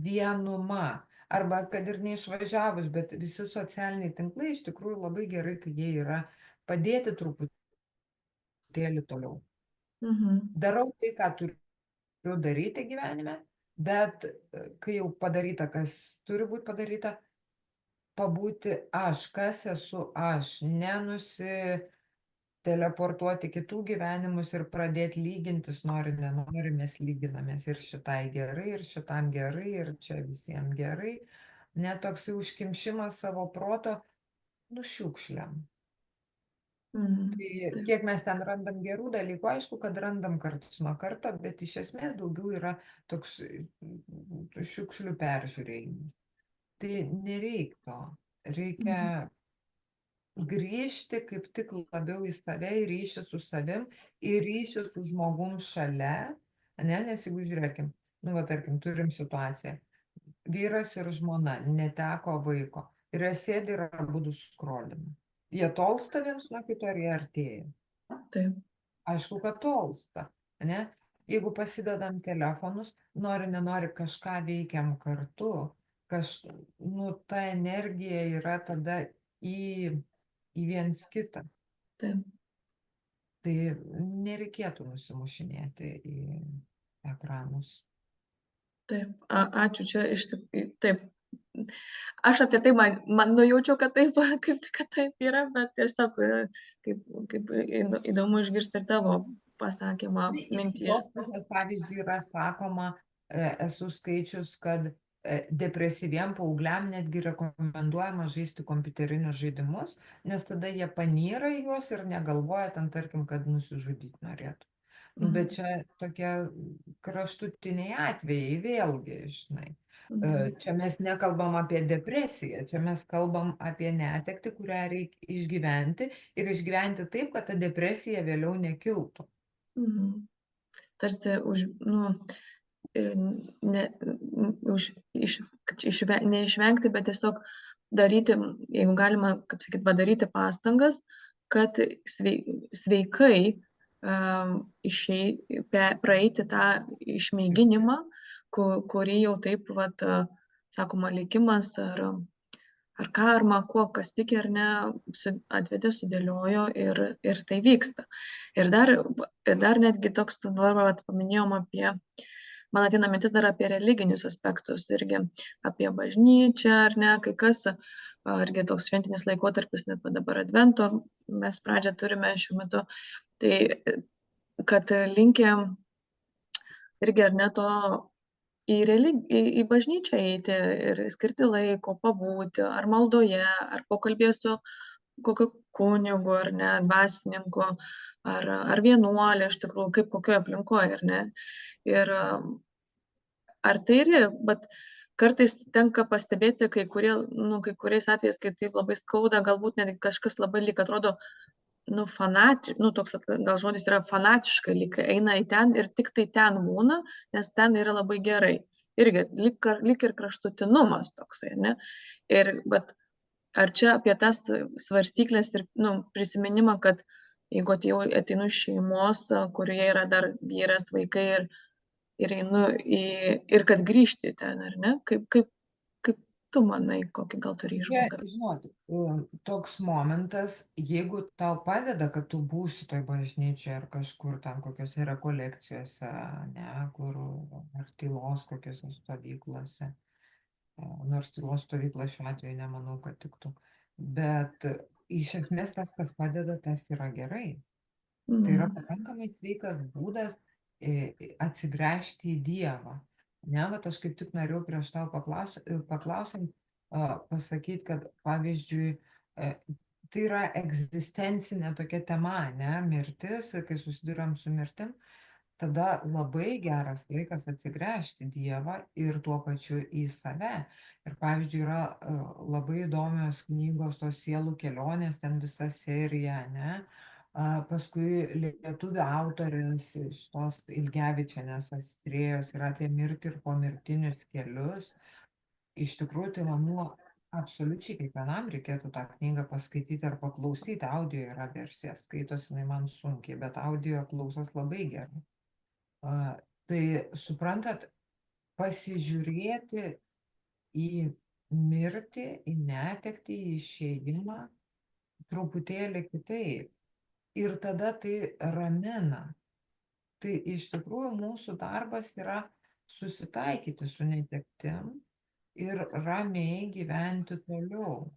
vienuma. Arba kad ir neišvažiavus, bet visi socialiniai tinklai iš tikrųjų labai gerai, kai jie yra padėti truputėlį toliau. Darau tai, ką turiu daryti gyvenime, bet kai jau padaryta, kas turi būti padaryta, pabūti aš, kas esu aš, teleportuoti kitų gyvenimus ir pradėti lygintis, nori, nenori, mes lyginamės ir šitai gerai, ir šitam gerai, ir čia visiems gerai. Net toksai užkimšimas savo proto, šiukšliam. Tai kiek mes ten randam gerų dalykų, aišku, kad randam kartus nuo karto, bet iš esmės daugiau yra toks šiukšlių peržiūrėjimas. Tai nereik to. Reikia grįžti kaip tik labiau į save, į ryšį su savim, į ryšį su žmogum šalia, nes jeigu žiūrėkim, tarkim, turim situaciją, vyras ir žmona neteko vaiko ir jie sėdi ir abudu skrolina. Jie tolsta viens nuo kito ar jie artėja? Taip. aišku, kad tolsta, ne? Jeigu pasidedam telefonus, nori, nenori, kažką veikiam kartu, nu, ta energija yra tada į viens kitą. Taip. Tai nereikėtų nusimušinėti į ekranus. Taip, ačiū, čia taip. Aš apie tai man nujaučiau, kad taip, kad taip yra, bet tiesiog kaip įdomu išgirsti ir tavo pasakymą, Iš mintį. kitos pusės, pavyzdžiui, yra sakoma, esu skaičius, kad depresyviem paaugliam netgi rekomenduojama žaisti kompiuterinius žaidimus, nes tada jie panyra į juos ir negalvoja ten, tarkim, kad nusižudyti norėtų. Nu, bet čia tokie kraštutiniai atvejai vėlgi, žinai. Čia mes nekalbam apie depresiją, čia mes kalbam apie netektį, kurią reikia išgyventi ir išgyventi taip, kad ta depresija vėliau nekiltų. Tarsi neišvengti, bet tiesiog daryti, jeigu galima, kaip sakyt, padaryti pastangas, kad sveikai praeiti tą išmėginimą, kurį jau taip, vat, sakoma, likimas ar karma, kas tiki ar ne, atvedė, sudėliojo ir tai vyksta. Ir dar netgi toks, paminėjom apie, man ateina mintis dar apie religinius aspektus, irgi apie bažnyčią, ar ne, kai kas, irgi toks šventinis laikotarpis, net dabar advento, mes pradžią turime šiuo metu, tai kad linkę irgi ar ne to į bažnyčią eiti ir skirti laiko, pabūti, ar maldoje, ar pokalbėje su kokiu kunigu, ar ne, dvasininku, ar vienuolė, iš tikrųjų, kaip kokioje aplinkoje, ar ne. Ir ar tai irgi, bet kartais tenka pastebėti kai kuriais atvejais, kai tai labai skauda, galbūt netgi kažkas labai lyg atrodo, toks gal žodis yra fanatiškai, lyg eina į ten ir tik tai ten būna, nes ten yra labai gerai. Irgi lyg ir kraštutinumas toksai, ne? Bet ar čia apie tas svarstyklės ir prisiminimą, kad jeigu ateinu iš šeimos, kurioje yra dar vyras, vaikai ir einu ir kad grįžti ten, ar ne? Kaip tu manai, kokį gal turi įžvalgą? Žinot, toks momentas, jeigu tau padeda, kad tu būsi toj bažnyčioje ar kažkur ten kokiose rekolekcijose, ne, kur ar tylos kokiose stovyklose, nors tylos stovykla šiuo atveju nemanau, kad tiktų, bet iš esmės tas, kas padeda, tas yra gerai. Tai yra pakankamai sveikas būdas atsigręžti į Dievą. Ne, vat aš kaip tik norėjau prieš tau paklausiant, pasakyti, kad pavyzdžiui, tai yra egzistencinė tokia tema, ne, mirtis, kai susiduriam su mirtim, tada labai geras laikas atsigręžti Dievą ir tuo pačiu į save. Ir pavyzdžiui, yra labai įdomios knygos, tos sielų kelionės, ten visa serija, ne. Paskui lietuvių autorės iš tos Ilgevičienės Astrėjos yra apie mirtį ir pomirtinius kelius. Iš tikrųjų, tai manau, absoliučiai kiekvienam reikėtų tą knygą paskaityti ar paklausyti. Audio yra versija, skaitosi jinai man sunkiai, bet audio klausos labai gerai. Tai suprantat, pasižiūrėti į mirtį, į netektį, į išėjimą truputėlį kitaip. Ir tada tai ramina. Tai iš tikrųjų mūsų darbas yra susitaikyti su netektim ir ramiai gyventi toliau.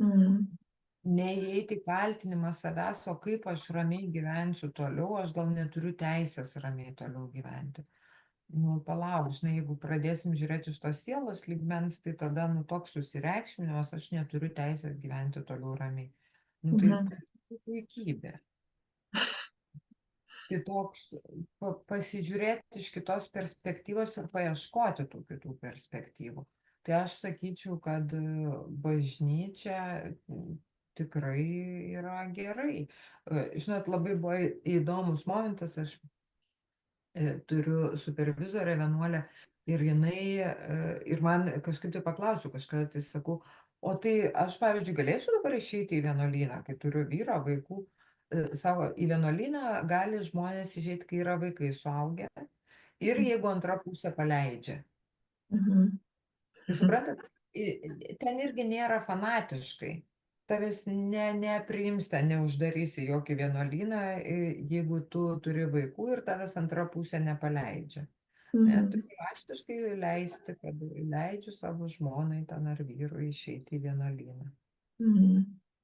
Neįeiti kaltinimą savęs, o kaip aš ramiai gyvensiu toliau, aš gal neturiu teisės ramiai toliau gyventi. Nu, palauk, žinai, jeigu pradėsim žiūrėti iš tos sielos lygmens, tai tada, toks susireikšminimas, aš neturiu teisės gyventi toliau ramiai. Tai puikybė. Tai toks pasižiūrėti iš kitos perspektyvos ir paieškoti tų kitų perspektyvų. Tai aš sakyčiau, kad bažnyčia tikrai yra gerai. Žinot, labai buvo įdomus momentas, aš turiu supervizorę vienuolę ir jinai, ir man kažkaip tai paklausiu, kažkada tai sakau, o tai aš, pavyzdžiui, galėčiau dabar išeiti į vienuolyną, kai turiu vyrą, vaikų. sako, į vienuolyną gali žmonės įžeiti, kai yra vaikai suaugę ir jeigu antra pusė paleidžia. Tai suprantat, ten irgi nėra fanatiškai. Tavęs nepriims, neuždarys į jokį vienuolyną, jeigu tu turi vaikų ir tavęs antra pusė nepaleidžia. Turi raštiškai leisti, kad leidžiu savo žmonai ten ar vyrui išeiti į vienuolyną.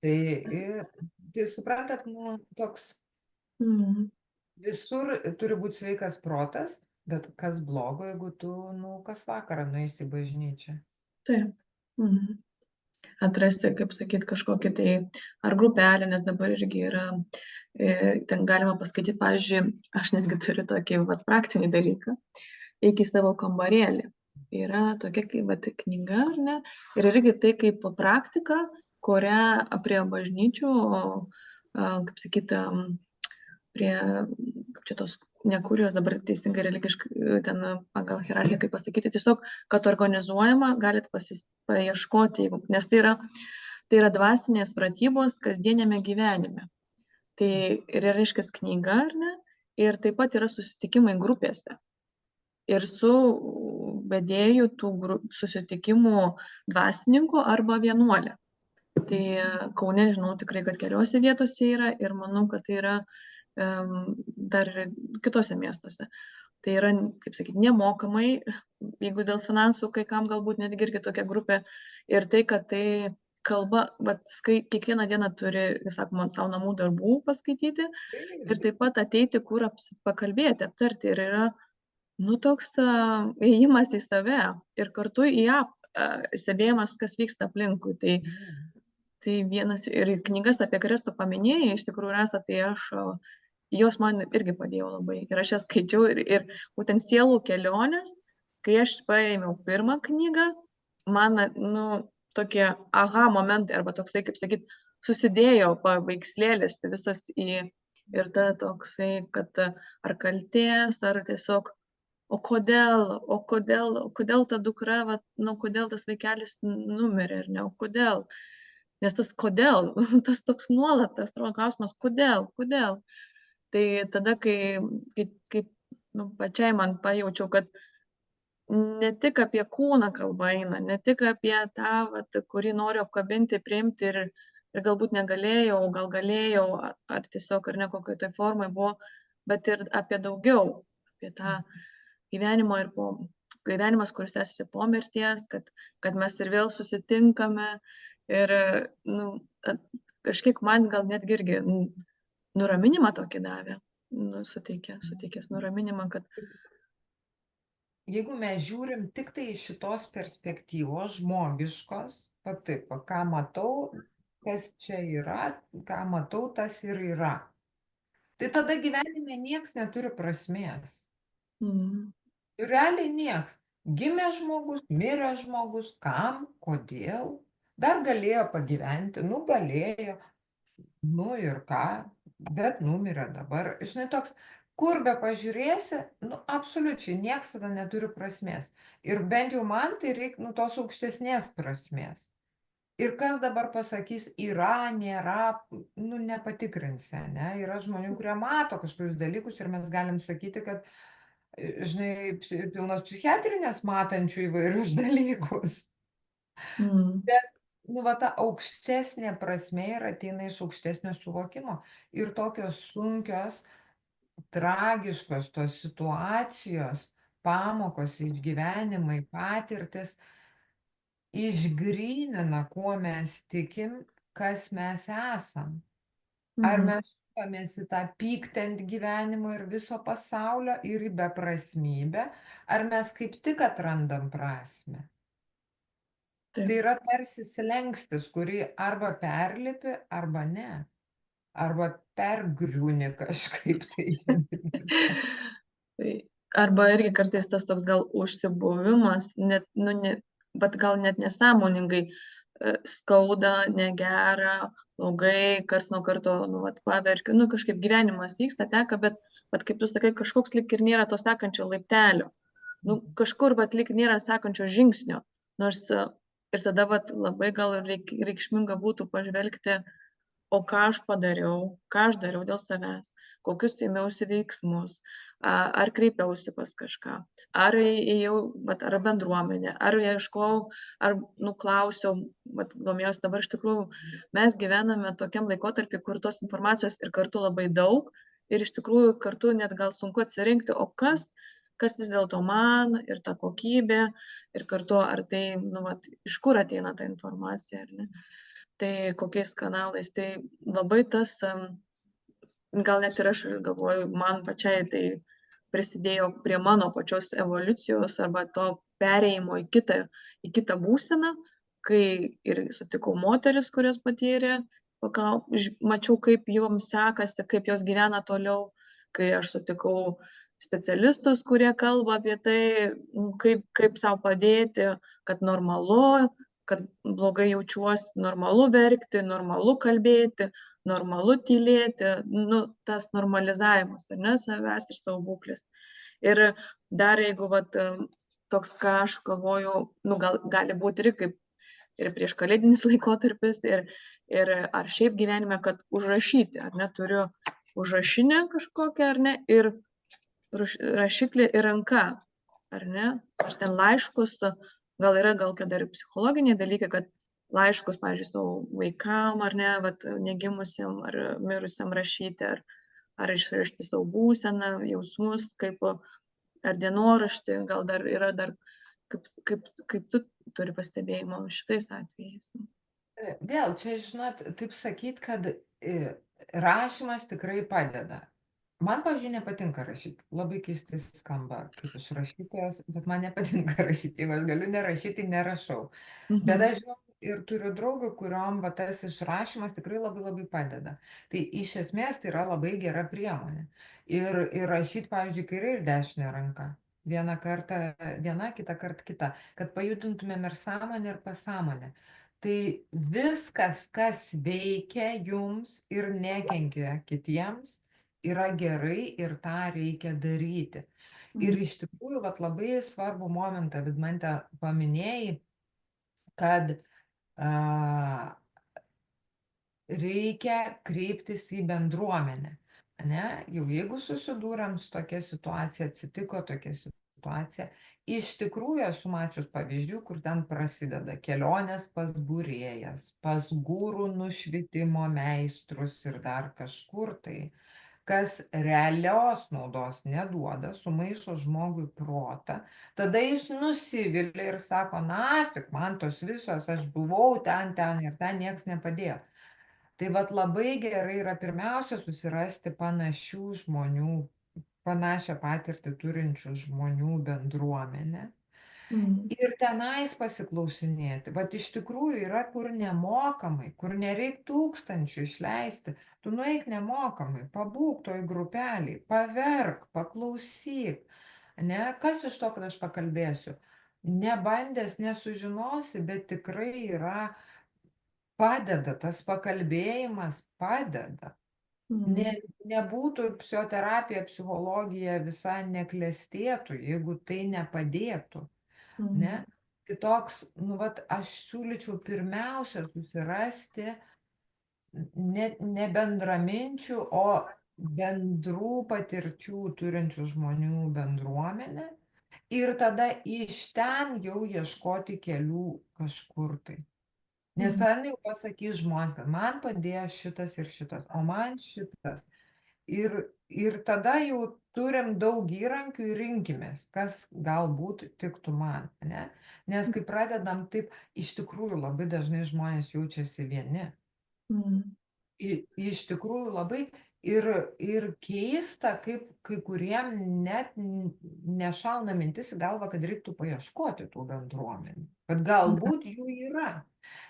Tai suprantat, toks visur turi būti sveikas protas, bet kas blogo, jeigu tu, kas vakarą nueisi į bažnyčią. Taip. Atrasti, kaip sakyt, kažkokį tai, ar grupelį, nes dabar irgi yra, ten galima paskaityti, pavyzdžiui, aš netgi turiu tokį praktinį dalyką, eik į savo kambarėlį. Yra tokia knyga, ar ne? Ir irgi tai kaip praktika, kurią prie bažnyčių, kaip sakyt, prie, kaip čia tos nekurijos, dabar teisingai religiškai, ten pagal hierarchiją, kaip pasakyti, tiesiog, kad organizuojama, galit paieškoti, nes tai yra dvasinės pratybos kasdienėme gyvenime. Tai ir reiškia knyga, ar ne? Ir taip pat yra susitikimai grupėse. Ir su vedėju tų susitikimų dvasininku arba vienuolė. Tai Kaune žinau tikrai, kad keliose vietose yra ir manau, kad tai yra dar ir kitose miestuose. Tai yra, kaip sakyti, nemokamai, jeigu dėl finansų, kai kam galbūt netgi irgi tokia grupė. Ir tai, kad tai kalba, kiekvieną dieną turi, sakoma, savo namų darbų paskaityti ir taip pat ateiti, kur pakalbėti, aptarti. Ir yra, toks ėjimas į save ir kartu į stebėjimas, kas vyksta aplinkui. Tai vienas ir knygas apie Kristų paminėjai, iš tikrųjų Rasa, tai jos man irgi padėjo labai. Ir aš jas skaičiau ir būtent sielų kelionės, kai aš paėmiau pirmą knygą, man, tokie aha momentai, arba toksai, kaip sakyt, susidėjo paveikslėlis visas ir ta toksai, kad ar kaltės, ar tiesiog, o kodėl ta dukra, kodėl tas vaikelis numirė, ar ne, o kodėl? Nes tas kodėl, tas toks nuolat, tas klausimas, kodėl. Tai tada, kai pačiai man pajaučiau, kad ne tik apie kūną kalba eina, ne tik apie tą, kurį noriu apkabinti, priimti ir galbūt negalėjau, gal galėjau, ar tiesiog ar ne kokioj tai formai buvo, bet ir apie daugiau, apie tą gyvenimą ir gyvenimas, kuris tęsiasi po mirties, kad mes ir vėl susitinkame. Ir kažkiek man gal netgi irgi nuraminimą tokį davė, suteikęs nuraminimą, kad... Jeigu mes žiūrim tik tai iš šitos perspektyvos žmogiškos, taip, ką matau, kas čia yra, ką matau, tas ir yra. Tai tada gyvenime nieks neturi prasmės. Realiai nieks. Gimė žmogus, mirė žmogus, kam, kodėl? Dar galėjo pagyventi, galėjo, ir ką, bet numirė dabar. Žinai, toks, kur be pažiūrėsi, absoliučiai nieks tada neturi prasmės. Ir bent jau man tai reikia, tos aukštesnės prasmės. Ir kas dabar pasakys, yra, nėra, nepatikrinsi, ne? Yra žmonių, kurie mato kažkokius dalykus ir mes galim sakyti, kad, žinai, pilnos psichiatrinės matančių įvairius dalykus. Bet ta aukštesnė prasmė ir ateina iš aukštesnio suvokimo. Ir tokios sunkios, tragiškos tos situacijos, pamokos, išgyvenimai, patirtis išgrynina, kuo mes tikim, kas mes esam. Ar mes sukamės į tą pyktį ant gyvenimo ir viso pasaulio ir į beprasmybę, ar mes kaip tik atrandam prasmę. Tai yra tarsi slengstis, kurį arba perlipi, arba ne. Arba pergriūni kažkaip tai. Arba irgi kartais tas toks gal užsibuvimas, bet gal net nesąmoningai skauda, negera, blogai, karts nuo karto, paverkiu, kažkaip gyvenimas vyksta, teka, bet kaip tu sakai, kažkoks lyg ir nėra to sekančio laiptelio. Kažkur, bet lyg nėra sekančio žingsnio. Nors ir tada labai gal reikšminga būtų pažvelgti, o ką aš dariau dėl savęs, kokius ėmiausi veiksmus, ar kreipiausi pas kažką, ar ėjau, ar bendruomenę, ar ieškojau, ar klausiau, domėjausi. Dabar iš tikrųjų mes gyvename tokiam laikotarpį, kur tos informacijos ir kartu labai daug, ir iš tikrųjų kartu net gal sunku atsirinkti, o kas vis dėlto man, ir ta kokybė, ir kartu ar tai, iš kur ateina ta informacija, ar ne? Tai kokiais kanalais. Tai labai tas, gal net ir aš galvoju, man pačiai tai prisidėjo prie mano pačios evoliucijos arba to perėjimo į kitą būseną, kai ir sutikau moteris, kurios patyrė, mačiau, kaip joms sekasi, kaip jos gyvena toliau, kai aš sutikau specialistus, kurie kalba apie tai, kaip sau padėti, kad normalu, kad blogai jaučiuosi, normalu verkti, normalu kalbėti, normalu tylėti, tas normalizavimas, ar ne, savęs ir savo būklės. Ir dar jeigu toks, ką aš galvoju, gali būti ir kaip ir prieš kalėdinis laikotarpis, ir ar šiaip gyvenime, kad užrašyti, ar ne, turiu užrašinę kažkokią, ar ne, ir rašiklį ir ranka, ar ne, aš ten laiškus, gal yra, kad ir psichologiniai dalykai, kad laiškus, pavyzdžiui, savo vaikam, ar ne, negimusiam ar mirusiam rašyti, ar išrašyti savo būseną, jausmus, ar dienoraštį, gal dar yra kaip tu turi pastebėjimo šitais atvejais. Vėl, čia, žinot, taip sakyt, kad rašymas tikrai padeda. Man, pavyzdžiui, nepatinka rašyti. Labai keistai skamba kaip iš rašytojos, bet man nepatinka rašyti. Jeigu aš galiu nerašyti, nerašau. Bet aš žinau ir turiu draugų, kuriuom tas išrašymas tikrai labai labai padeda. Tai iš esmės tai yra labai gera priemonė. Ir rašyti, pavyzdžiui, kairė ir dešinė ranka. Vieną kartą viena, kitą kartą kita. Kad pajudintumėm ir sąmonę, ir pasąmonę. Tai viskas, kas veikia jums ir nekenkia kitiems, yra gerai ir tą reikia daryti. Ir iš tikrųjų, labai svarbų momentą, Vidmante, paminėjai, kad reikia kreiptis į bendruomenę. Ne? Jau jeigu susidūrėm su tokia situacija, atsitiko tokia situacija, iš tikrųjų esu mačius pavyzdžių, kur ten prasideda kelionės pas būrėjas, pas gūrų nušvitimo meistrus ir dar kažkur tai, kas realios naudos neduoda, sumaišo žmogui protą, tada jis nusivilia ir sako, nafik, man tos visos, aš buvau ten ir ten, nieks nepadėjo. Tai labai gerai yra pirmiausia susirasti panašių žmonių, panašią patirtį turinčių žmonių bendruomenę. Ir tenais pasiklausinėti. Iš tikrųjų yra, kur nemokamai, kur nereik tūkstančių išleisti. Tu nueik nemokamai, pabūk toj grupeliai, paverk, paklausyk. Ne? Kas iš to, kad aš pakalbėsiu? Nebandęs nesužinosi, bet tikrai yra, padeda, tas pakalbėjimas padeda. Nebūtų psichoterapija, psichologija visa neklestėtų, jeigu tai nepadėtų. Ne? Kitoks, aš siūlyčiau pirmiausia susirasti ne bendraminčių, o bendrų patirčių turinčių žmonių bendruomenę ir tada iš ten jau ieškoti kelių kažkur tai. Nes ten jau pasakys žmonės, kad man padėjo šitas ir šitas, o man šitas. Ir tada jau turim daug įrankių ir rinkimės, kas galbūt tiktų man. Ne? Nes kai pradedam taip, iš tikrųjų labai dažnai žmonės jaučiasi vieni. Iš tikrųjų labai ir keista, kaip kai kuriem net nešauna mintis į galvą, kad reiktų paieškoti tų bendruomenių. Kad galbūt jų yra.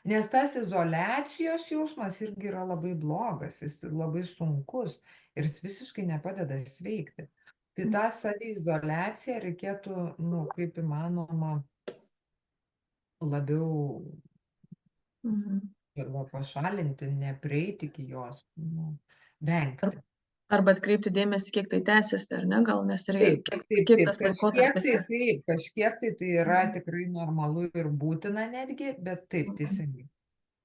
Nes tas izoliacijos jausmas irgi yra labai blogas, jis labai sunkus ir jis visiškai nepadeda sveikti. Tai tą saviizoliaciją reikėtų, kaip įmanoma, labiau pašalinti, neprieiti iki jos, vengti. Arba atkreipti dėmesį, kiek tai tęsiasi, ar ne, gal, nes ir kiek tas laikotarpis. Kažkiek tai yra tikrai normalu ir būtina netgi, bet taip, teisingai.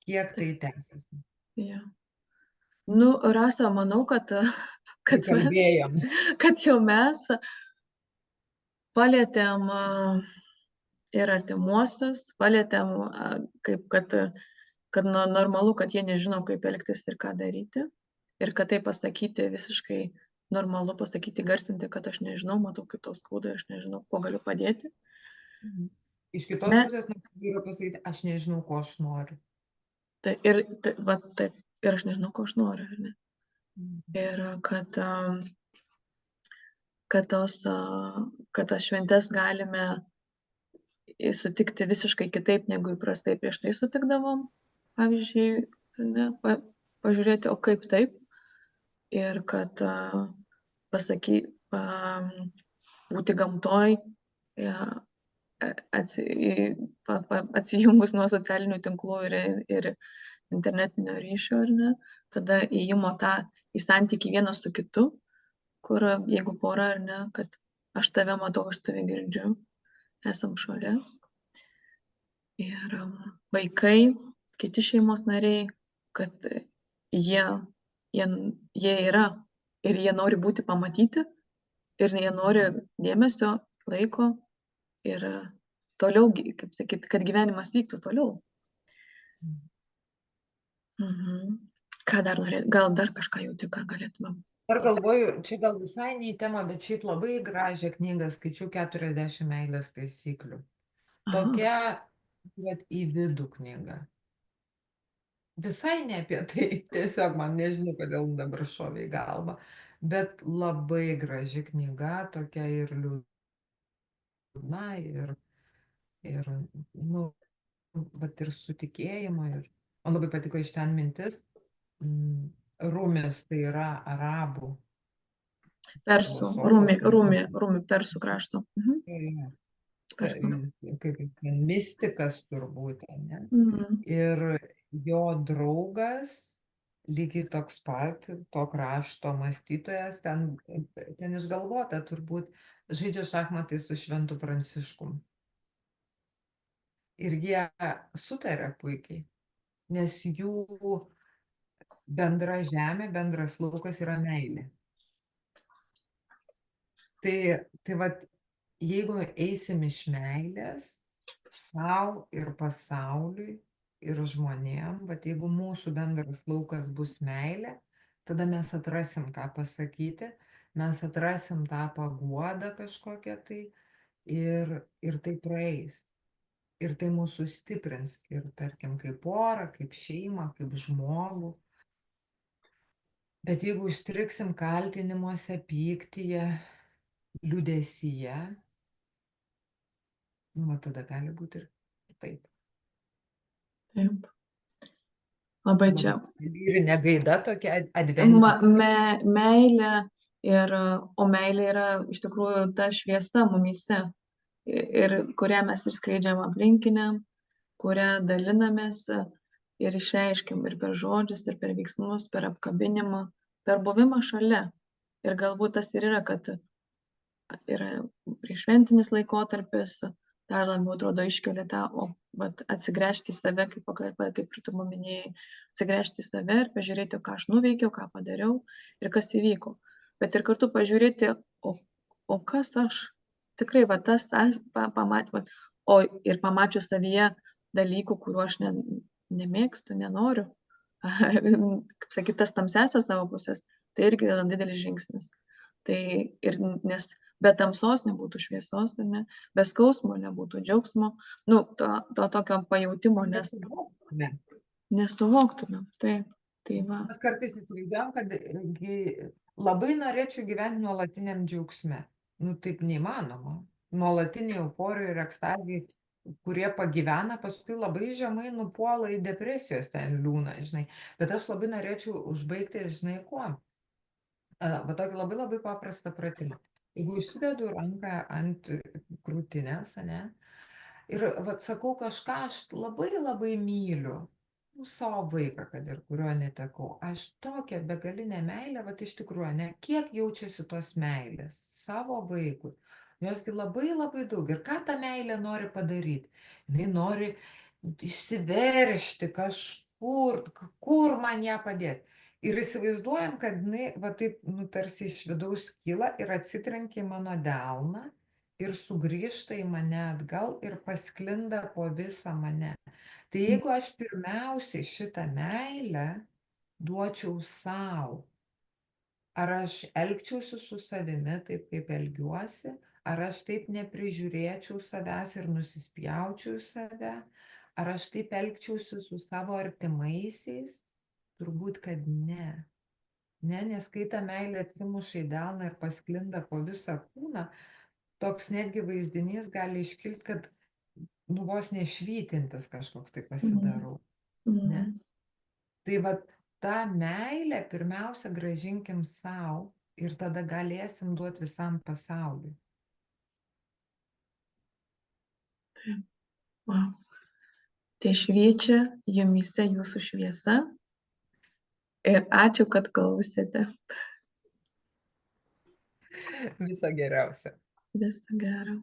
Kiek tai tęsiasi. Ja. Nu, Rasa, manau, kad mes, Prikalbėjom. kad jau mes palietėm ir artimuosius, palietėm, kaip kad normalu, kad jie nežino, kaip elgtis ir ką daryti. Ir kad tai pasakyti visiškai normalu, pasakyti, garsinti, kad aš nežinau, matau, kaip tau skauda, aš nežinau, kuo galiu padėti. Iš kitos Bet pusės noriu pasakyti, aš nežinau, ko aš noriu. tai, taip, ir aš nežinau, ko aš noriu, ar ne? Ir kad tas šventes galime sutikti visiškai kitaip, negu įprastai prieš tai sutikdavom. Pavyzdžiui, ne, pažiūrėti, o kaip taip. Ir kad būti gamtoj, atsijungus nuo socialinių tinklų ir internetinio ryšio, ar ne, tada įėjimo į santykį vienas su kitu, kur jeigu pora, ar ne, kad aš tave matau, aš tave girdžiu, esam šalia. Ir vaikai, kiti šeimos nariai, kad jie yra ir jie nori būti pamatyti ir jie nori dėmesio, laiko ir toliau, kaip sakyt, kad gyvenimas vyktų toliau. Ką dar norėt? Gal dar kažką jauti, ką galėtumėm? Dar galvoju, čia gal visai ne į temą, bet šiaip labai gražią knygą skaičiau 40 meilės taisyklių. Tokia, kad į vidų knyga. Visai ne apie tai, tiesiog man nežinau, kodėl dabar šovė į galvą, bet labai graži knyga, tokia ir liūdna, ir nu, bet ir su tikėjimu. Ir man labai patiko iš ten mintis. Rumis tai yra arabų Persų, rumi, persų krašto. kaip mistikas turbūt, ne? Mhm. Ir jo draugas, lygiai toks pat, to krašto mąstytojas, ten išgalvota turbūt, žaidžia šachmatai su Šventu Pranciškum. Ir jie sutarė puikiai, nes jų bendra žemė, bendras laukas yra meilė. Tai vat, jeigu eisim iš meilės sau ir pasauliui ir žmonėm, vat jeigu mūsų bendras laukas bus meilė, tada mes atrasim, ką pasakyti, mes atrasim tą paguodą kažkokią tai ir tai praeis. Ir tai mūsų stiprins ir, tarkim, kaip porą, kaip šeimą, kaip žmogų. Bet jeigu užstriksim kaltinimuose, pyktyje, liūdesyje, nu, tada gali būti ir kitaip. Taip. Labai čia. Lyrinė gaida tokia adventinė. Meilė, o meilė yra iš tikrųjų ta šviesa mumyse, ir kurią mes ir skleidžiam aplinkiniam, kurią dalinamės ir išreiškiam ir per žodžius, ir per veiksmus, per apkabinimą, per buvimą šalia. Ir galbūt tas ir yra, kad yra prieššventinis laikotarpis, dar labiau atrodo iškelia atsigręžti į save, kaip ir tu minėjai, atsigręžti į save ir pažiūrėti, ką aš nuveikiau, ką padariau ir kas įvyko. Bet ir kartu pažiūrėti, o kas aš? Tikrai, tas pamatymas, o ir pamačius savyje dalykų, kuriuo aš nemėgstu, nenoriu, kaip sakyt, tas tamsiasias savo pusės, tai irgi yra didelis žingsnis. Tai ir nes be tamsos nebūtų šviesos, ne? Be skausmo nebūtų džiaugsmo, to tokio pajautimo nesuvoktume. Tai va. Mes kartais įsivaizduojam, kad labai norėčiau gyventi nuolatiniam džiaugsme. Nu, taip neįmanoma. Nuolatiniai euforijai ir ekstazijai, kurie pagyvena, paskui labai žemai nupuola į depresijos ten liūną, žinai. Bet aš labai norėčiau užbaigti, žinai, kuo? Va tokį labai labai paprastą pratimą. Jeigu užsidedu ranką ant krūtinės, ne, ir vat sakau kažką, aš labai labai myliu, savo vaiką, kad ir kurio netekau, aš tokią begalinę meilę, vat iš tikrųjų, ne, kiek jaučiasi tos meilės savo vaikui, josgi labai labai daug. Ir ką ta meilė nori padaryti? Jinai nori išsiveržti kažkur, kur man ją padėti. Ir įsivaizduojam, kad jinai, va taip, nu, tarsi iš vidaus kyla ir atsitrenkia į mano delną ir sugrįžta į mane atgal ir pasklinda po visą mane. Tai jeigu aš pirmiausiai šitą meilę duočiau sau, ar aš elgčiausi su savimi taip, kaip elgiuosi, ar aš taip neprižiūrėčiau savęs ir nusispjaučiau į save, ar aš taip elgčiausi su savo artimaisiais, turbūt, kad ne. Ne, nes kai ta meilė atsimuša į delną ir pasklinda po visą kūną, toks netgi vaizdinys gali iškilti, kad nu vos nešvytintis kažkoks tai pasidarau. Ne? Tai vat tą meilę pirmiausia grąžinkim sau ir tada galėsim duoti visam pasauliui. Wow. Tai šviečia jumyse jūsų šviesa. Ir ačiū, kad klausėte. Viso geriausio. Viso gero.